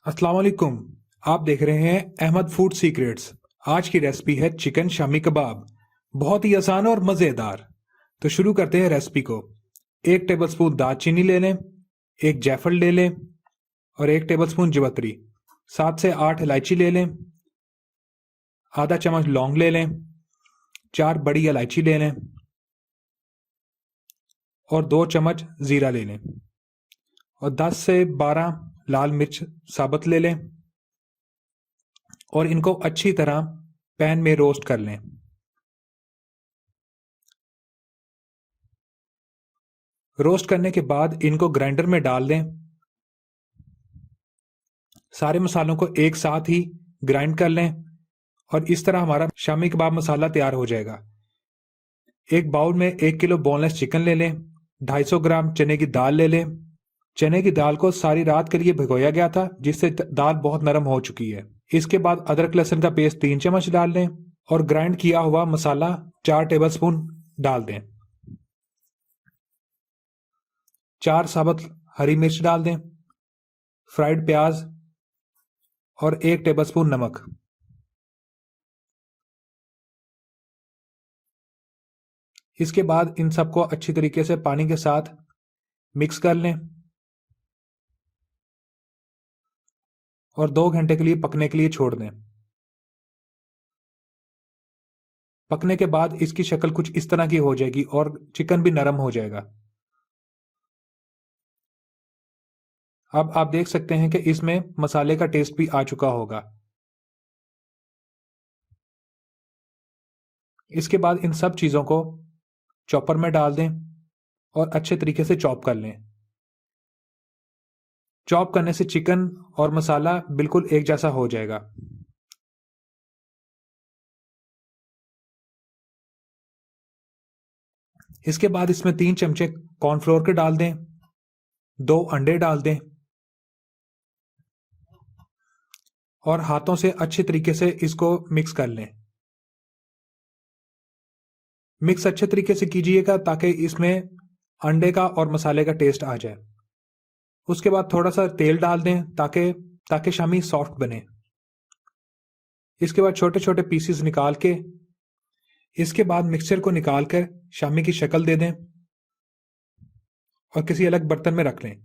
अस्सलाम वालेकुम। आप देख रहे हैं अहमद फूड सीक्रेट्स। आज की रेसिपी है चिकन शामी कबाब। बहुत ही आसान और मज़ेदार। तो शुरू करते हैं रेसिपी को। 1 टेबलस्पून दालचीनी ले लें, 1 जायफल ले लें और 1 टेबलस्पून जवित्री। 7 से 8 इलायची ले लें, आधा चम्मच लौंग ले लें, 4 बड़ी इलायची ले लें और 2 चम्मच ज़ीरा ले लें और 10 से 12 लाल मिर्च साबुत ले लें और इनको अच्छी तरह पैन में रोस्ट कर लें। रोस्ट करने के बाद इनको ग्राइंडर में डाल दें। सारे मसालों को एक साथ ही ग्राइंड कर लें और इस तरह हमारा शामी कबाब मसाला तैयार हो जाएगा। एक बाउल में 1 किलो बोनलेस चिकन ले लें, 250 ग्राम चने की दाल ले लें। चने की दाल को सारी रात के लिए भिगोया गया था, जिससे दाल बहुत नरम हो चुकी है। इसके बाद अदरक लहसुन का पेस्ट 3 चम्मच डाल लें और ग्राइंड किया हुआ मसाला 4 टेबलस्पून डाल दें। 4 साबुत हरी मिर्च डाल दें, फ्राइड प्याज और 1 टेबलस्पून नमक। इसके बाद इन सबको अच्छी तरीके से पानी के साथ मिक्स कर लें और 2 घंटे के लिए पकने के लिए छोड़ दें। पकने के बाद इसकी शक्ल कुछ इस तरह की हो जाएगी और चिकन भी नरम हो जाएगा। अब आप देख सकते हैं कि इसमें मसाले का टेस्ट भी आ चुका होगा। इसके बाद इन सब चीज़ों को चॉपर में डाल दें और अच्छे तरीके से चॉप कर लें। चॉप करने से चिकन और मसाला बिल्कुल एक जैसा हो जाएगा। इसके बाद इसमें 3 चमचे कॉर्नफ्लोर के डाल दें, 2 अंडे डाल दें और हाथों से अच्छे तरीके से इसको मिक्स कर लें। मिक्स अच्छे तरीके से कीजिएगा ताकि इसमें अंडे का और मसाले का टेस्ट आ जाए। उसके बाद थोड़ा सा तेल डाल दें ताकि शामी सॉफ्ट बने। इसके बाद छोटे छोटे पीसेस निकाल के इसके बाद मिक्सचर को निकाल कर शामी की शक्ल दे दें और किसी अलग बर्तन में रख लें।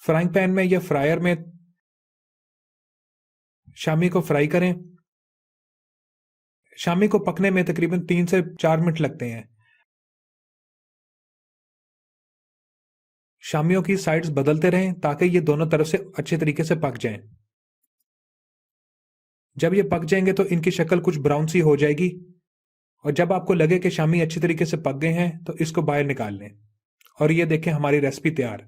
फ्राइंग पैन में या फ्रायर में शामी को फ्राई करें। शामी को पकने में तकरीबन 3 से 4 मिनट लगते हैं। शामियों की साइड्स बदलते रहें ताकि ये दोनों तरफ से अच्छे तरीके से पक जाएं। जब ये पक जाएंगे तो इनकी शक्ल कुछ ब्राउन सी हो जाएगी और जब आपको लगे कि शामी अच्छी तरीके से पक गए हैं तो इसको बाहर निकाल लें और ये देखें हमारी रेसिपी तैयार।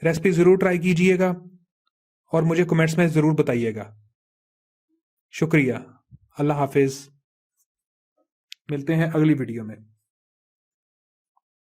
रेसिपी ज़रूर ट्राई कीजिएगा और मुझे कमेंट्स में ज़रूर बताइएगा। शुक्रिया। अल्लाह हाफिज़। मिलते हैं अगली वीडियो में।